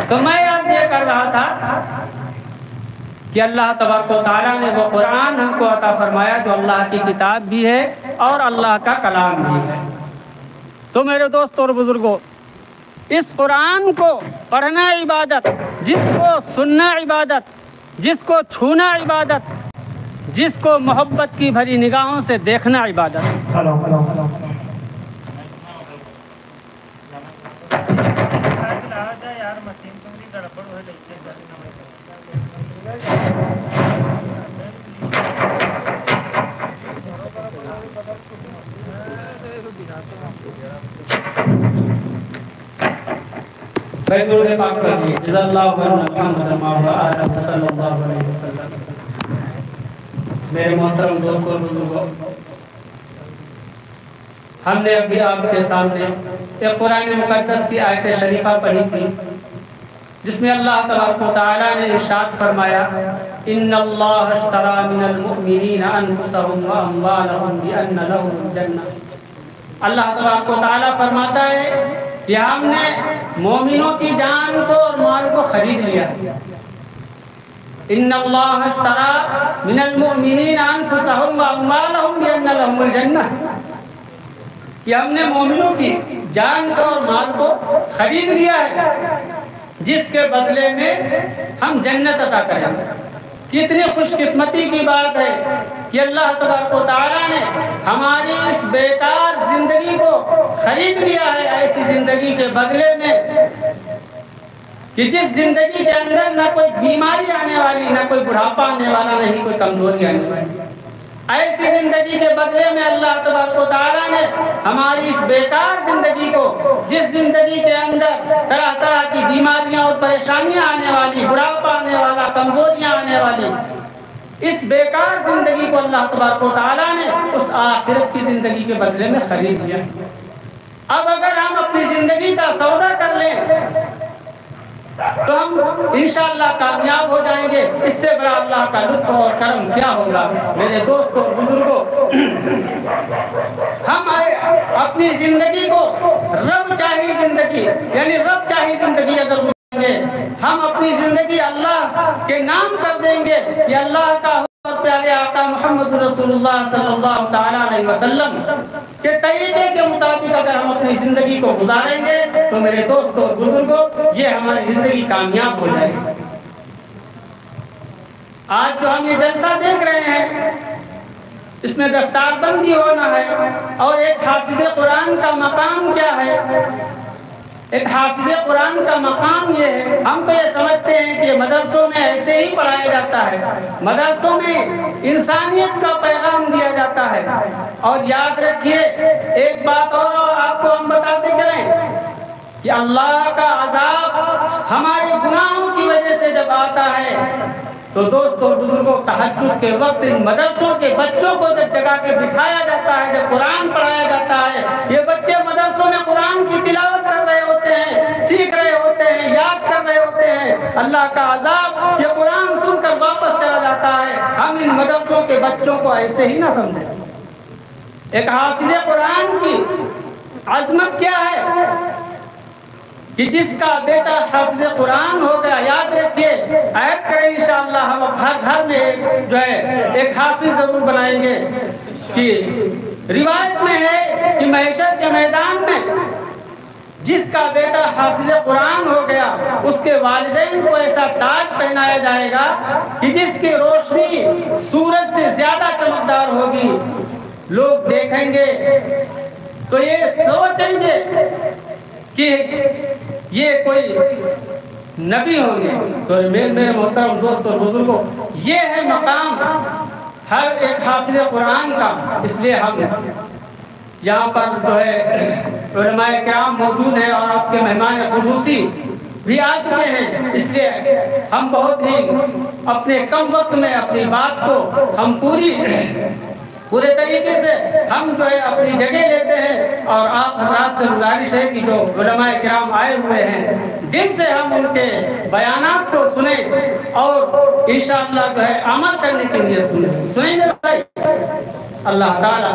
تو میں یاد یہ کر رہا تھا کہ اللہ تبارک و تعالیٰ نے وہ قرآن ہم کو عطا فرمایا جو اللہ کی کتاب بھی ہے اور اللہ کا کلام بھی ہے۔ تو میرے دوستوں اور بزرگوں، اس قرآن کو پڑھنا عبادت، جس کو سننا عبادت، جس کو چھونا عبادت، جس کو محبت کی بھری نگاہوں سے دیکھنا عبادت۔ میرے محترم دوستوں اور بزرگوں، ہم نے ابھی آپ کے سامنے ایک قرآن مقدس کی آیت شریفہ پڑھی تھی جس میں اللہ تبارک و تعالیٰ نے ارشاد فرمایا ان اللہ اشترى من المؤمنین انفسهم واموالهم بان لهم الجنہ۔ اللہ تبارک و تعالیٰ فرماتا ہے کہ ہم نے مومنوں کی جان کو اور مال کو خرید لیا۔ ان اللہ اشترى من المؤمنین انفسهم واموالهم بان لهم الجنہ، کہ ہم نے مومنوں کی جان کو اور مال کو خرید لیا ہے جس کے بدلے میں ہم جنت عطا کریں گے۔ کتنی خوش قسمتی کی بات ہے کہ اللہ تبارک و تعالیٰ نے ہماری اس بیکار زندگی کو خرید لیا ہے ایسی زندگی کے بدلے میں کہ جس زندگی کے اندر نہ کوئی بیماری آنے والی، نہ کوئی بڑھاپا آنے والا، نہ ہی کوئی کمزوری آنے والی۔ ایسی زندگی کے بدلے میں اللہ تبارک و تعالیٰ نے ہماری اس بیکار زندگی کو، جس زندگی کے اندر طرح طرح کی بیماریاں اور پریشانیاں آنے والی، بڑھاپا آنے والا، کمزوریاں آنے والی، اس بیکار زندگی کو اللہ تبارک و تعالیٰ نے اس آخرت کی زندگی کے بدلے میں خرید لیا۔ اب اگر ہم اپنی زندگی کا سودا کر لیں تو ہم انشاءاللہ کامیاب ہو جائیں گے۔ اس سے بڑا اللہ کا لطف اور کرم کیا ہوگا؟ میرے دوستوں اور بزرگوں، ہم اپنی زندگی کو رب چاہی زندگی، یعنی رب چاہی زندگی اگر گزاریں گے، ہم اپنی زندگی اللہ کے نام کر دیں گے کہ اللہ کا اور پیارے آقا محمد رسول اللہ صلی اللہ تعالیٰ علیہ وسلم کے طریقے کے مطابق اگر ہم اپنی زندگی کو گزاریں گے تو میرے دوستوں اور بزرگوں، یہ ہماری زندگی کامیاب ہو جائے گی۔ آج جو ہم یہ جلسہ دیکھ رہے ہیں اس میں دستار بندی ہونا ہے، اور ایک حافظ قرآن کا مقام کیا ہے؟ ایک حافظ قرآن کا مقام یہ ہے، ہم تو یہ سمجھتے ہیں کہ مدرسوں میں ایسے ہی پڑھایا جاتا ہے، مدرسوں میں انسانیت کا پیغام دیا جاتا ہے۔ اور یاد رکھیے ایک بات اور آپ کو ہم بتاتے چلیں کہ اللہ کا عذاب ہمارے گناہوں کی وجہ سے جب آتا ہے تو دوستوں اور بزرگوں، تہجد کے وقت ان مدرسوں کے بچوں کو جب جگہ کے بٹھایا جاتا ہے، جب قرآن پڑھایا جاتا ہے، یہ بچے مدرسوں میں قرآن کی تلاوت کر رہے ہوتے ہیں، سیکھ رہے ہوتے ہیں، یاد کر رہے ہوتے ہیں، اللہ کا عذاب یہ قرآن سن کر واپس چلا جاتا ہے۔ ہم ان مدرسوں کے بچوں کو ایسے ہی نہ سمجھیں۔ ایک حافظ قرآن کی عظمت کیا ہے کہ جس کا بیٹا حافظ قرآن ہو گیا، یاد رکھیے، عہد کریں انشاءاللہ ہم ہر گھر میں جو ہے ایک حافظ ضرور بنائیں گے۔ کہ روایت میں ہے کہ محشر کے میدان میں جس کا بیٹا حافظ قرآن ہو گیا اس کے والدین کو ایسا تاج پہنایا جائے گا کہ جس کی روشنی سورج سے زیادہ چمکدار ہوگی۔ لوگ دیکھیں گے تو یہ سوچیں گے کہ یہ کوئی نبی ہوں گے۔ تو میرے محترم دوستوں اور بزرگوں، یہ ہے مقام ہر ایک حافظ قرآن کا۔ اس لیے ہم یہاں پر جو ہے علماء کرام موجود ہیں اور آپ کے مہمان خصوصی بھی آ چکے ہیں، اس لیے ہم بہت ہی اپنے کم وقت میں اپنی بات کو ہم پورے طریقے سے ہم جو ہے اپنی جگہ لیتے ہیں، اور آپ حضرات سے گزارش ہے کہ جو علماء کرام آئے ہوئے ہیں دل سے ہم ان کے بیانات کو سنیں اور انشاءاللہ جو ہے عمل کرنے کے لیے سنیں گے بھائی۔ اللہ تعالیٰ